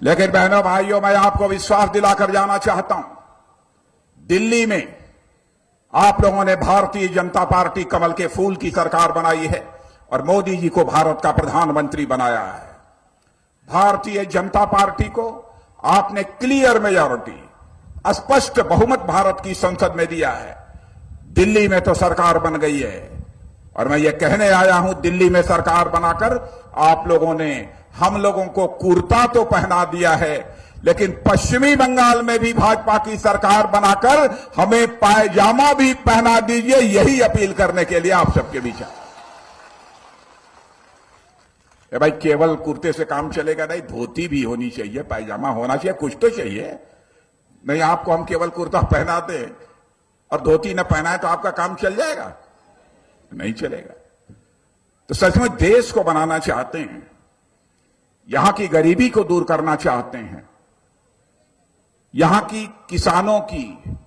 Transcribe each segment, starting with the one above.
लेकिन बहनों भाइयों, मैं आपको विश्वास दिलाकर जाना चाहता हूं, दिल्ली में आप लोगों ने भारतीय जनता पार्टी कमल के फूल की सरकार बनाई है और मोदी जी को भारत का प्रधानमंत्री बनाया है। भारतीय जनता पार्टी को आपने क्लियर मेजॉरिटी, स्पष्ट बहुमत भारत की संसद में दिया है। दिल्ली में तो सरकार बन गई है और मैं ये कहने आया हूं, दिल्ली में सरकार बनाकर आप लोगों ने हम लोगों को कुर्ता तो पहना दिया है, लेकिन पश्चिमी बंगाल में भी भाजपा की सरकार बनाकर हमें पायजामा भी पहना दीजिए, यही अपील करने के लिए आप सबके बीच है। भाई, केवल कुर्ते से काम चलेगा नहीं, धोती भी होनी चाहिए, पायजामा होना चाहिए, कुछ तो चाहिए। नहीं आपको हम केवल कुर्ता पहना दे और धोती न पहनाए तो आपका काम चल जाएगा? नहीं चलेगा। तो सचमुच देश को बनाना चाहते हैं, यहां की गरीबी को दूर करना चाहते हैं, यहां की किसानों की,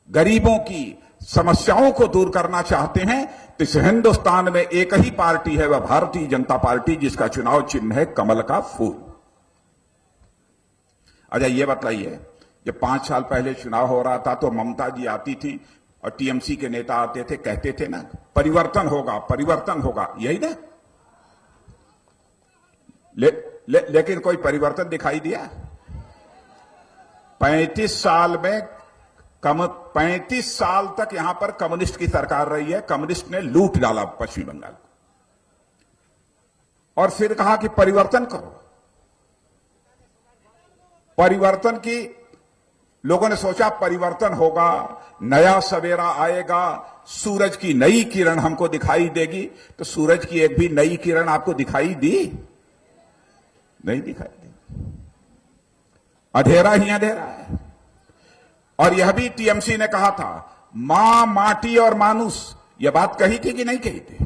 गरीबों की समस्याओं को दूर करना चाहते हैं, तो इस हिंदुस्तान में एक ही पार्टी है, वह भारतीय जनता पार्टी, जिसका चुनाव चिन्ह है कमल का फूल। अच्छा, ये बताइए, जब 5 साल पहले चुनाव हो रहा था तो ममता जी आती थी और टीएमसी के नेता आते थे, कहते थे ना परिवर्तन होगा, परिवर्तन होगा, यही ना? लेकिन कोई परिवर्तन दिखाई दिया? 35 साल में 35 साल तक यहां पर कम्युनिस्ट की सरकार रही है। कम्युनिस्ट ने लूट डाला पश्चिम बंगाल को और फिर कहा कि परिवर्तन करो। परिवर्तन की लोगों ने सोचा परिवर्तन होगा, नया सवेरा आएगा, सूरज की नई किरण हमको दिखाई देगी। तो सूरज की एक भी नई किरण आपको दिखाई दी? नहीं दिखाई दी, अंधेरा ही अंधेरा है। और यह भी टीएमसी ने कहा था, मां, माटी और मानुष, यह बात कही थी कि नहीं कही थी?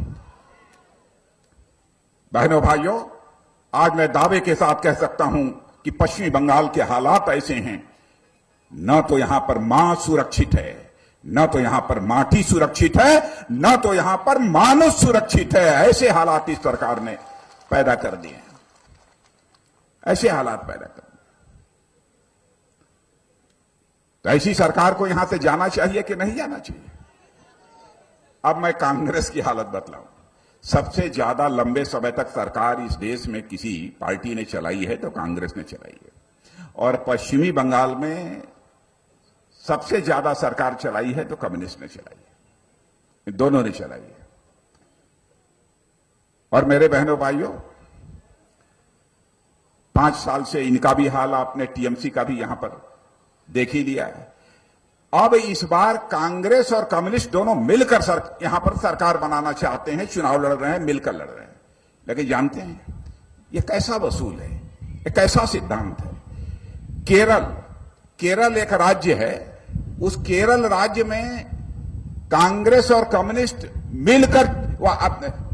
बहनों भाइयों, आज मैं दावे के साथ कह सकता हूं कि पश्चिमी बंगाल के हालात ऐसे हैं, न तो यहां पर मां सुरक्षित है, न तो यहां पर माटी सुरक्षित है, न तो यहां पर मानुष सुरक्षित है। ऐसे हालात इस सरकार ने पैदा कर दिए हैं, ऐसे हालात पैदा कर दिए। तो ऐसी सरकार को यहां से जाना चाहिए कि नहीं जाना चाहिए? अब मैं कांग्रेस की हालत बतलाऊं। सबसे ज्यादा लंबे समय तक सरकार इस देश में किसी पार्टी ने चलाई है तो कांग्रेस ने चलाई है, और पश्चिमी बंगाल में सबसे ज्यादा सरकार चलाई है तो कम्युनिस्ट ने चलाई है, दोनों ने चलाई है। और मेरे बहनों भाइयों, 5 साल से इनका भी हाल आपने टीएमसी का भी यहां पर देख ही लिया है। अब इस बार कांग्रेस और कम्युनिस्ट दोनों मिलकर यहां पर सरकार बनाना चाहते हैं, चुनाव लड़ रहे हैं, मिलकर लड़ रहे हैं। लेकिन जानते हैं ये कैसा वसूल है, ये कैसा सिद्धांत है? केरल एक राज्य है, उस केरल राज्य में कांग्रेस और कम्युनिस्ट मिलकर,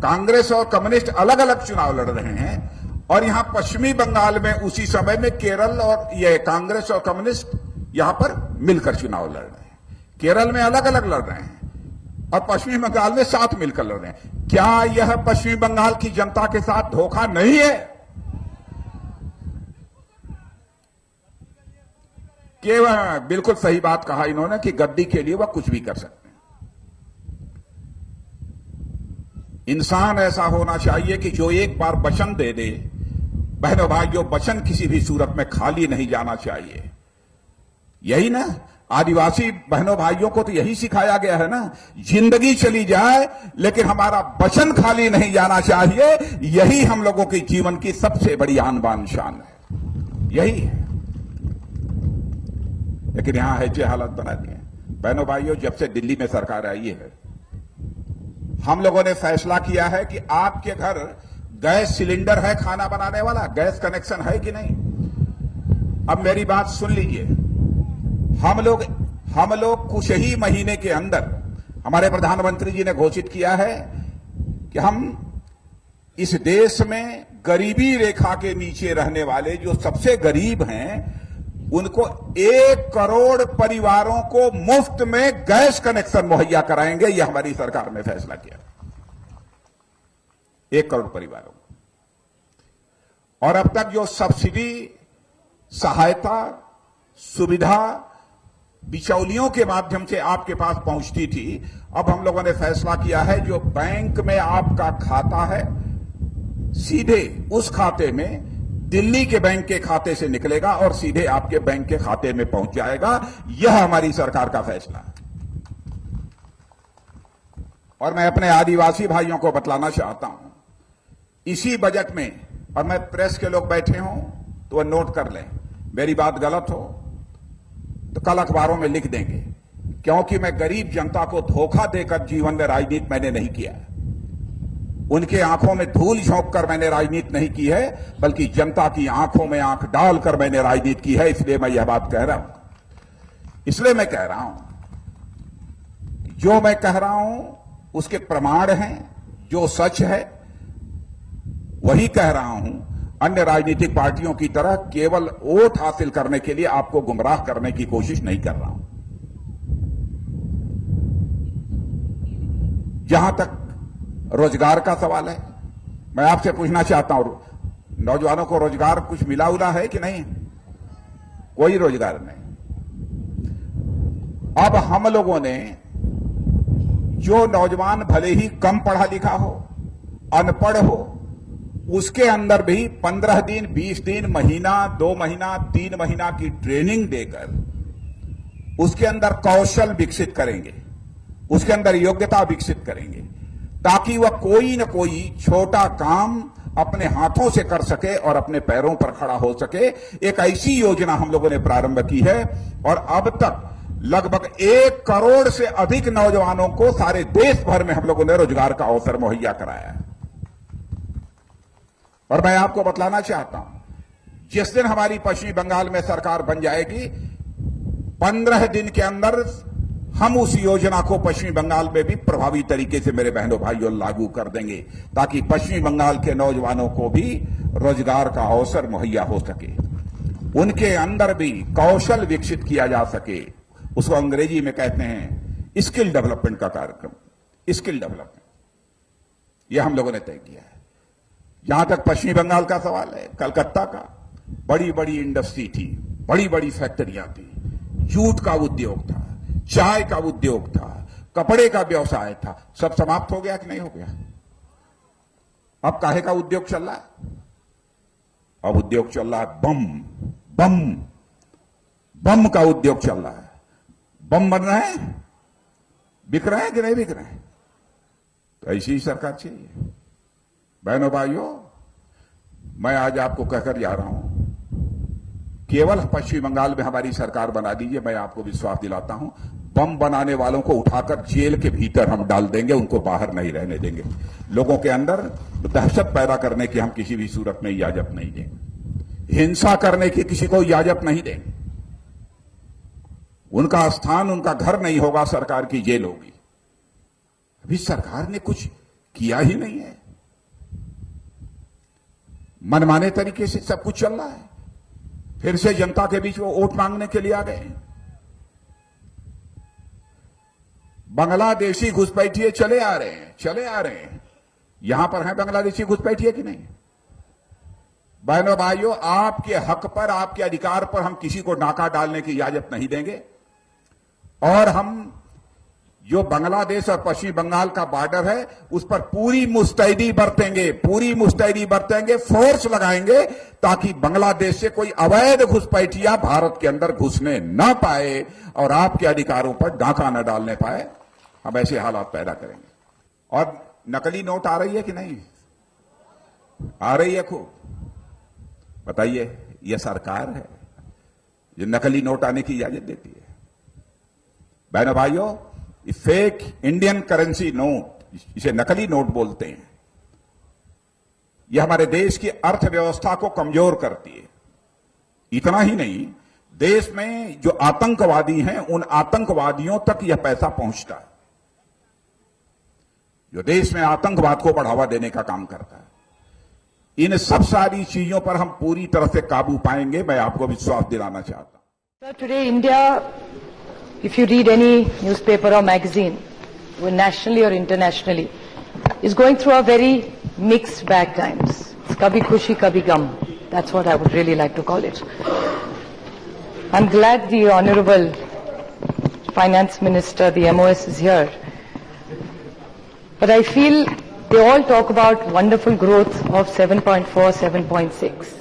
कांग्रेस और कम्युनिस्ट अलग अलग चुनाव लड़ रहे हैं, और यहां पश्चिमी बंगाल में उसी समय में केरल और ये कांग्रेस और कम्युनिस्ट यहां पर मिलकर चुनाव लड़ रहे हैं। केरल में अलग अलग लड़ रहे हैं और पश्चिमी बंगाल में साथ मिलकर लड़ रहे हैं। क्या यह पश्चिमी बंगाल की जनता के साथ धोखा नहीं है? केवल बिल्कुल सही बात कहा इन्होंने कि गद्दी के लिए वह कुछ भी कर सकते हैं। इंसान ऐसा होना चाहिए कि जो एक बार वचन दे दे, बहनों भाइयों, वचन किसी भी सूरत में खाली नहीं जाना चाहिए। यही ना आदिवासी बहनों भाइयों को तो यही सिखाया गया है ना, जिंदगी चली जाए लेकिन हमारा वचन खाली नहीं जाना चाहिए। यही हम लोगों के जीवन की सबसे बड़ी आन बान शान है, यही है। लेकिन यहां ऐसे हालत बना दिए। बहनों भाइयों, जब से दिल्ली में सरकार आई है, हम लोगों ने फैसला किया है कि आपके घर गैस सिलेंडर है, खाना बनाने वाला गैस कनेक्शन है कि नहीं? अब मेरी बात सुन लीजिए। हम लोग कुछ ही महीने के अंदर, हमारे प्रधानमंत्री जी ने घोषित किया है कि हम इस देश में गरीबी रेखा के नीचे रहने वाले जो सबसे गरीब हैं, उनको 1 करोड़ परिवारों को मुफ्त में गैस कनेक्शन मुहैया कराएंगे। यह हमारी सरकार ने फैसला किया, 1 करोड़ परिवारों को। और अब तक जो सब्सिडी सहायता, सुविधा बिचौलियों के माध्यम से आपके पास पहुंचती थी। अब हम लोगों ने फैसला किया है जो बैंक में आपका खाता है सीधे उस खाते में दिल्ली के बैंक के खाते से निकलेगा और सीधे आपके बैंक के खाते में पहुंच जाएगा। यह हमारी सरकार का फैसला है। और मैं अपने आदिवासी भाइयों को बतलाना चाहता हूं, इसी बजट में, और मैं प्रेस के लोग बैठे हों तो वह नोट कर लें, मेरी बात गलत हो तो कल अखबारों में लिख देंगे, क्योंकि मैं गरीब जनता को धोखा देकर जीवन में राजनीति मैंने नहीं किया। उनके आंखों में धूल झोंक कर मैंने राजनीति नहीं की है, बल्कि जनता की आंखों में आंख डालकर मैंने राजनीति की है। इसलिए मैं यह बात कह रहा हूं। इसलिए मैं कह रहा हूं, जो मैं कह रहा हूं उसके प्रमाण हैं, जो सच है वही कह रहा हूं। अन्य राजनीतिक पार्टियों की तरह केवल वोट हासिल करने के लिए आपको गुमराह करने की कोशिश नहीं कर रहा हूं। जहां तक रोजगार का सवाल है, मैं आपसे पूछना चाहता हूं, नौजवानों को रोजगार कुछ मिला उला है कि नहीं? कोई रोजगार नहीं। अब हम लोगों ने, जो नौजवान भले ही कम पढ़ा लिखा हो, अनपढ़ हो, उसके अंदर भी 15 दिन, 20 दिन, महीना, 2 महीना, 3 महीना की ट्रेनिंग देकर उसके अंदर कौशल विकसित करेंगे, उसके अंदर योग्यता विकसित करेंगे, ताकि वह कोई न कोई छोटा काम अपने हाथों से कर सके और अपने पैरों पर खड़ा हो सके। एक ऐसी योजना हम लोगों ने प्रारंभ की है और अब तक लगभग 1 करोड़ से अधिक नौजवानों को सारे देश भर में हम लोगों ने रोजगार का अवसर मुहैया कराया है। और मैं आपको बतलाना चाहता हूं, जिस दिन हमारी पश्चिमी बंगाल में सरकार बन जाएगी, 15 दिन के अंदर हम उस योजना को पश्चिमी बंगाल में भी प्रभावी तरीके से मेरे बहनों भाइयों लागू कर देंगे, ताकि पश्चिमी बंगाल के नौजवानों को भी रोजगार का अवसर मुहैया हो सके, उनके अंदर भी कौशल विकसित किया जा सके। उसको अंग्रेजी में कहते हैं स्किल डेवलपमेंट का कार्यक्रम, स्किल डेवलपमेंट, यह हम लोगों ने तय किया है। जहां तक पश्चिमी बंगाल का सवाल है, कलकत्ता का बड़ी बड़ी इंडस्ट्री थी, बड़ी बड़ी फैक्ट्रियां थी, जूट का उद्योग था, चाय का उद्योग था, कपड़े का व्यवसाय था, सब समाप्त हो गया कि नहीं हो गया? अब काहे का उद्योग चल रहा है? अब उद्योग चल रहा है बम का उद्योग चल रहा है। बम बन रहे हैं, बिक रहे हैं कि नहीं बिक रहे हैं? तो ऐसी ही सरकार चाहिए। बहनों भाइयों, मैं आज आपको कहकर जा रहा हूं, केवल पश्चिम बंगाल में हमारी सरकार बना दीजिए, मैं आपको विश्वास दिलाता हूं, बम बनाने वालों को उठाकर जेल के भीतर हम डाल देंगे, उनको बाहर नहीं रहने देंगे। लोगों के अंदर दहशत पैदा करने की हम किसी भी सूरत में इजाजत नहीं देंगे, हिंसा करने की किसी को इजाजत नहीं देंगे। उनका स्थान, उनका घर नहीं होगा, सरकार की जेल होगी। अभी सरकार ने कुछ किया ही नहीं है, मनमाने तरीके से सब कुछ चल रहा है। फिर से जनता के बीच वो वोट मांगने के लिए आ गए। बांग्लादेशी घुसपैठिए चले आ रहे हैं। यहां पर हैं बांग्लादेशी घुसपैठिए कि नहीं? बहनों भाइयों, आपके हक पर, आपके अधिकार पर हम किसी को डाका डालने की इजाजत नहीं देंगे। और हम जो बांग्लादेश और पश्चिम बंगाल का बॉर्डर है, उस पर पूरी मुस्तैदी बरतेंगे, फोर्स लगाएंगे, ताकि बांग्लादेश से कोई अवैध घुसपैठिया भारत के अंदर घुसने न पाए और आपके अधिकारों पर डाका न डालने पाए। हम ऐसे हालात पैदा करेंगे। और नकली नोट आ रही है कि नहीं? आ रही है खूब। बताइए, यह सरकार है जो नकली नोट आने की इजाजत देती है? बहनों भाइयों, फेक इंडियन करेंसी नोट, इसे नकली नोट बोलते हैं, यह हमारे देश की अर्थव्यवस्था को कमजोर करती है। इतना ही नहीं, देश में जो आतंकवादी हैं, उन आतंकवादियों तक यह पैसा पहुंचता है, जो देश में आतंकवाद को बढ़ावा देने का काम करता है। इन सब सारी चीजों पर हम पूरी तरह से काबू पाएंगे, मैं आपको विश्वास दिलाना चाहता हूं। Today India, if you read any newspaper or magazine, nationally or internationally, is going through a very mixed bag times. Kabhi khushi, kabhi gum. That's what I would really like to call it. I'm glad the Honorable Finance Minister, the MOS, is here. But I feel they all talk about wonderful growth of 7.4, 7.6.